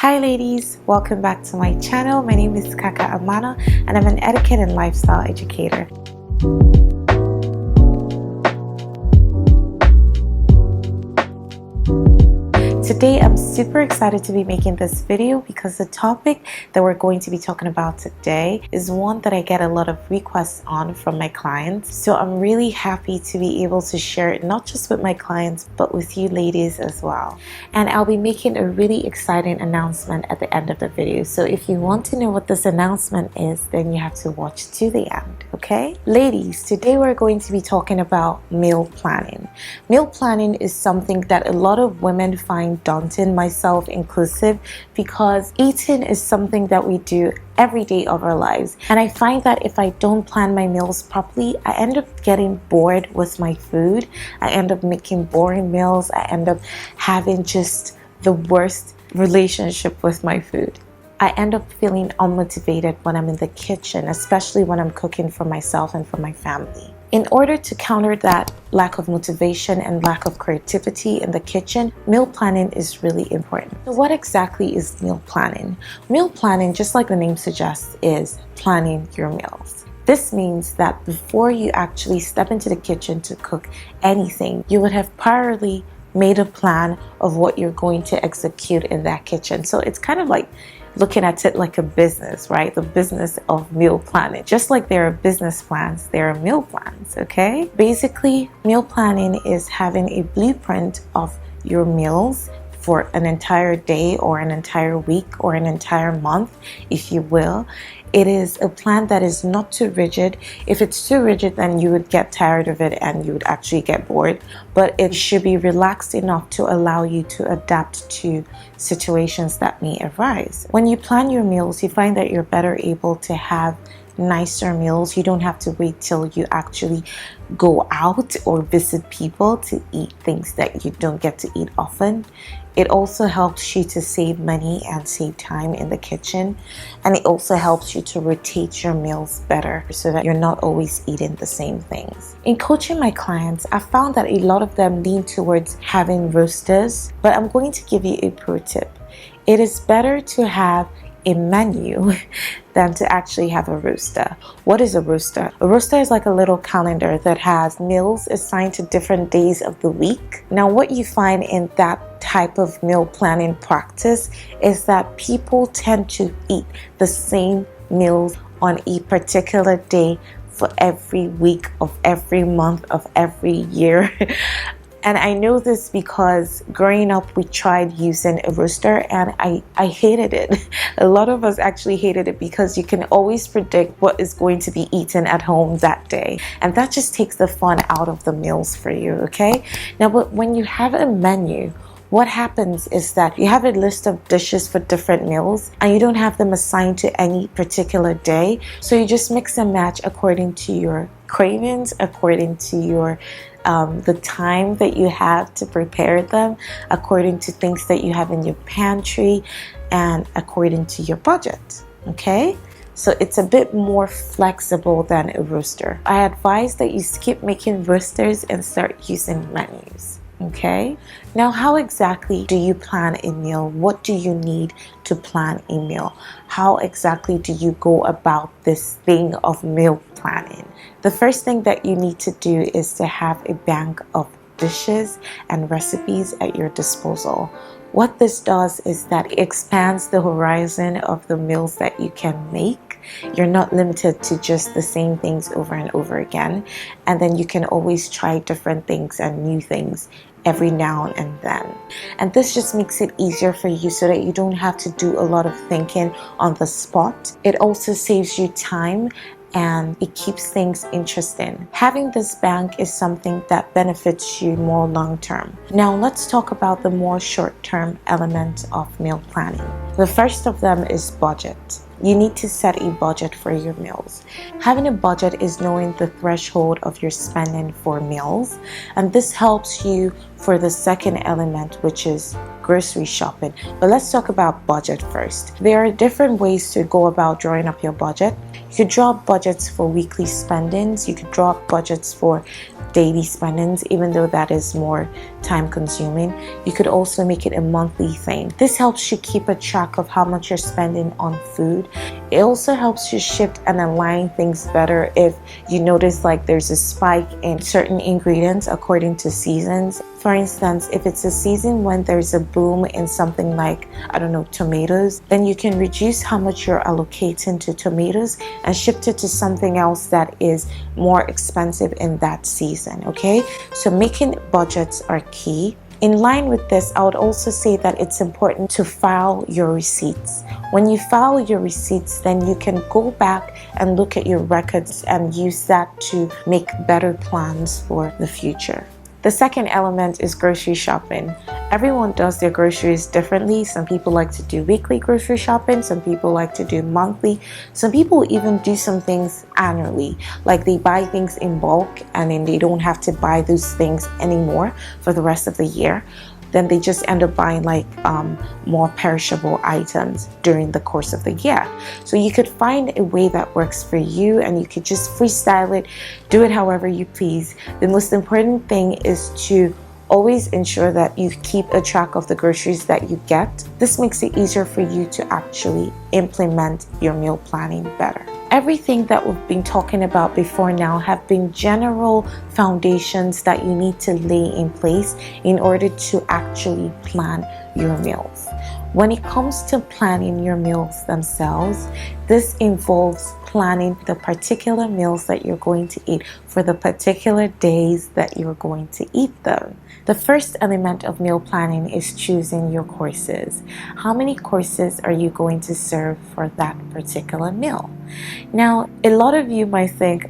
Hi ladies, welcome back to my channel. My name is Kaka Amano and I'm an etiquette and lifestyle educator. Today I'm super excited to be making this video because the topic that we're going to be talking about today is one that I get a lot of requests on from my clients. So I'm really happy to be able to share it not just with my clients but with you ladies as well. And I'll be making a really exciting announcement at the end of the video. So if you want to know what this announcement is, then you have to watch to the end, okay? Ladies, today we're going to be talking about meal planning. Meal planning is something that a lot of women find daunting, myself inclusive, because eating is something that we do every day of our lives. And I find that if I don't plan my meals properly, I end up getting bored with my food. I end up making boring meals. I end up having just the worst relationship with my food. I end up feeling unmotivated when I'm in the kitchen, especially when I'm cooking for myself and for my family. In order to counter that lack of motivation and lack of creativity in the kitchen, meal planning is really important. So what exactly is meal planning? Meal planning, just like the name suggests, is planning your meals. This means that before you actually step into the kitchen to cook anything, you would have priorly made a plan of what you're going to execute in that kitchen. So it's kind of like looking at it like a business, right? The business of meal planning. Just like there are business plans, there are meal plans, okay? Basically, meal planning is having a blueprint of your meals for an entire day or an entire week or an entire month, if you will. It is a plan that is not too rigid. If it's too rigid, then you would get tired of it and you would actually get bored. But it should be relaxed enough to allow you to adapt to situations that may arise. When you plan your meals, you find that you're better able to have nicer meals. You don't have to wait till you actually go out or visit people to eat things that you don't get to eat often. It also helps you to save money and save time in the kitchen, and it also helps you to rotate your meals better so that you're not always eating the same things. In coaching my clients, I found that a lot of them lean towards having roosters, but I'm going to give you a pro tip. It is better to have a menu than to actually have a rooster. What is a rooster? A rooster is like a little calendar that has meals assigned to different days of the week. Now, what you find in that type of meal planning practice is that people tend to eat the same meals on a particular day for every week of every month of every year. And I know this because growing up, we tried using a rooster and I hated it. A lot of us actually hated it because you can always predict what is going to be eaten at home that day. And that just takes the fun out of the meals for you, okay? Now, but when you have a menu, what happens is that you have a list of dishes for different meals and you don't have them assigned to any particular day. So you just mix and match according to your cravings, according to your the time that you have to prepare them, according to things that you have in your pantry, and according to your budget, okay? So it's a bit more flexible than a rooster. I advise that you skip making roosters and start using menus. Okay, now how exactly do you plan a meal? What do you need to plan a meal? How exactly do you go about this thing of meal planning? The first thing that you need to do is to have a bank of dishes and recipes at your disposal. What this does is that it expands the horizon of the meals that you can make. You're not limited to just the same things over and over again. And then you can always try different things and new things every now and then. And this just makes it easier for you so that you don't have to do a lot of thinking on the spot. It also saves you time and it keeps things interesting. Having this bank is something that benefits you more long term. Now let's talk about the more short term element of meal planning. The first of them is budget. You need to set a budget for your meals. Having a budget is knowing the threshold of your spending for meals, and this helps you for the second element, which is grocery shopping. But let's talk about budget first. There are different ways to go about drawing up your budget. You could draw up budgets for weekly spendings. You could draw up budgets for daily spendings, even though that is more time consuming. You could also make it a monthly thing. This helps you keep a track of how much you're spending on food. It also helps you shift and align things better if you notice like there's a spike in certain ingredients according to seasons. For instance, if it's a season when there's a boom in something like, I don't know, tomatoes, then you can reduce how much you're allocating to tomatoes and shift it to something else that is more expensive in that season, okay? So making budgets are key. In line with this, I would also say that it's important to file your receipts. When you file your receipts, then you can go back and look at your records and use that to make better plans for the future. The second element is grocery shopping. Everyone does their groceries differently. Some people like to do weekly grocery shopping. Some people like to do monthly. Some people even do some things annually. Like they buy things in bulk and then they don't have to buy those things anymore for the rest of the year. Then they just end up buying like more perishable items during the course of the year. So you could find a way that works for you and you could just freestyle it, do it however you please. The most important thing is to always ensure that you keep a track of the groceries that you get. This makes it easier for you to actually implement your meal planning better. Everything that we've been talking about before now have been general foundations that you need to lay in place in order to actually plan your meals. When it comes to planning your meals themselves, this involves planning the particular meals that you're going to eat for the particular days that you're going to eat them. The first element of meal planning is choosing your courses. How many courses are you going to serve for that particular meal? Now, a lot of you might think,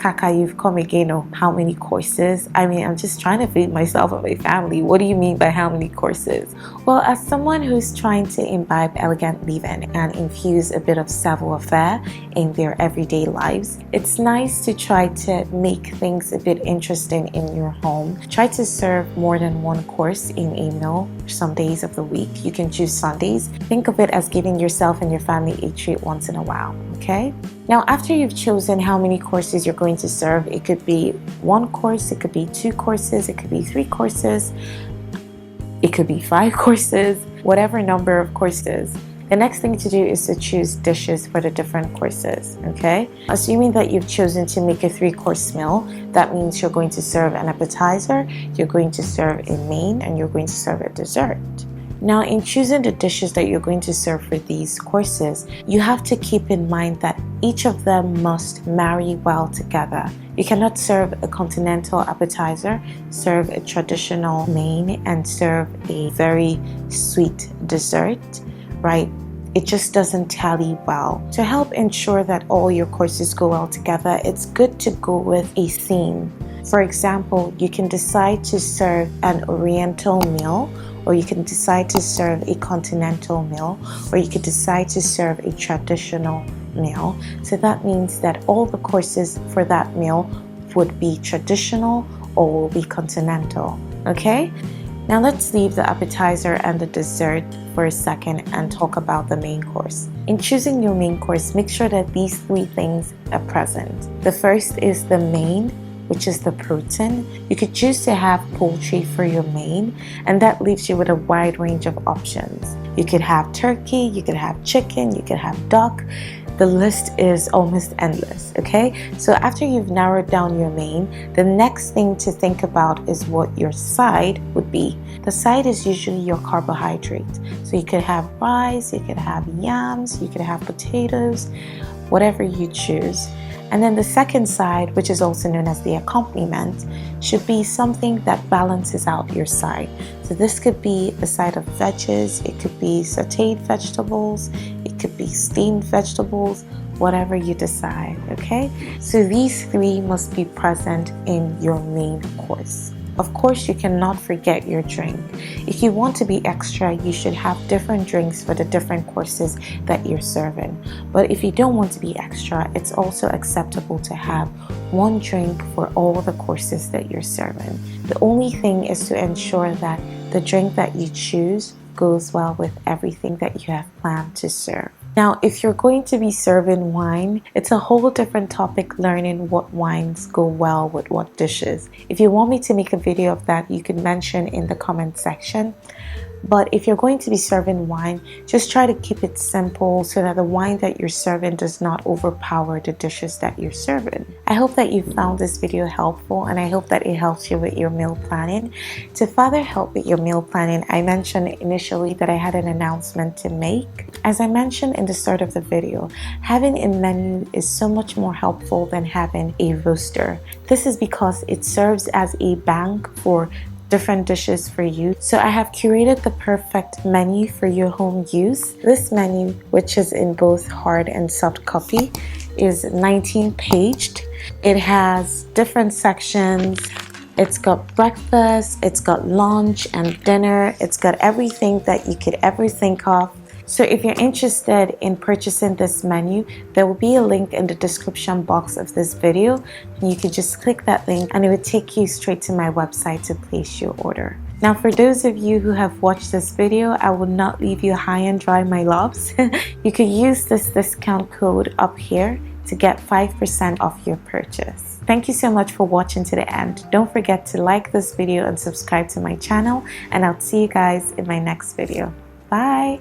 Kaka, you've come again. Oh, how many courses? I mean, I'm just trying to feed myself and my family. What do you mean by how many courses? Well, as someone who's trying to imbibe elegant living and infuse a bit of savoir-faire in their everyday lives, it's nice to try to make things a bit interesting in your home. Try to serve more than one course in a meal some days of the week. You can choose Sundays. Think of it as giving yourself and your family a treat once in a while, okay? Now, after you've chosen how many courses you're going to serve, it could be one course, it could be 2 courses, it could be 3 courses, it could be 5 courses, whatever number of courses. The next thing to do is to choose dishes for the different courses, okay? Assuming that you've chosen to make a 3-course meal, that means you're going to serve an appetizer, you're going to serve a main, and you're going to serve a dessert. Now, in choosing the dishes that you're going to serve for these courses, you have to keep in mind that each of them must marry well together. You cannot serve a continental appetizer, serve a traditional main, and serve a very sweet dessert, right? It just doesn't tally well. To help ensure that all your courses go well together, it's good to go with a theme. For example, you can decide to serve an Oriental meal, or you can decide to serve a continental meal, or you could decide to serve a traditional meal. So that means that all the courses for that meal would be traditional or will be continental, okay? Now let's leave the appetizer and the dessert for a second and talk about the main course. In choosing your main course, make sure that these 3 things are present. The first is the main, which is the protein. You could choose to have poultry for your main, and that leaves you with a wide range of options. You could have turkey, you could have chicken, you could have duck. The list is almost endless, okay? So after you've narrowed down your main, the next thing to think about is what your side would be. The side is usually your carbohydrate. So you could have rice, you could have yams, you could have potatoes, whatever you choose. And then the second side, which is also known as the accompaniment, should be something that balances out your side. So this could be a side of veggies, it could be sauteed vegetables, it could be steamed vegetables, whatever you decide, okay? So these 3 must be present in your main course. Of course, you cannot forget your drink. If you want to be extra, you should have different drinks for the different courses that you're serving. But if you don't want to be extra, it's also acceptable to have one drink for all the courses that you're serving. The only thing is to ensure that the drink that you choose goes well with everything that you have planned to serve. Now, if you're going to be serving wine, it's a whole different topic learning what wines go well with what dishes. If you want me to make a video of that, you can mention in the comment section. But if you're going to be serving wine, just try to keep it simple so that the wine that you're serving does not overpower the dishes that you're serving. I hope that you found this video helpful, and I hope that it helps you with your meal planning. To further help with your meal planning, I mentioned initially that I had an announcement to make. As I mentioned in the start of the video, having a menu is so much more helpful than having a roster. This is because it serves as a bank for different dishes for you. So I have curated the perfect menu for your home use. This menu, which is in both hard and soft copy, is 19-paged. It has different sections. It's got breakfast, it's got lunch and dinner. It's got everything that you could ever think of. So if you're interested in purchasing this menu, there will be a link in the description box of this video, and you can just click that link and it will take you straight to my website to place your order. Now, for those of you who have watched this video, I will not leave you high and dry, my loves. You could use this discount code up here to get 5% off your purchase. Thank you so much for watching to the end. Don't forget to like this video and subscribe to my channel, and I'll see you guys in my next video. Bye!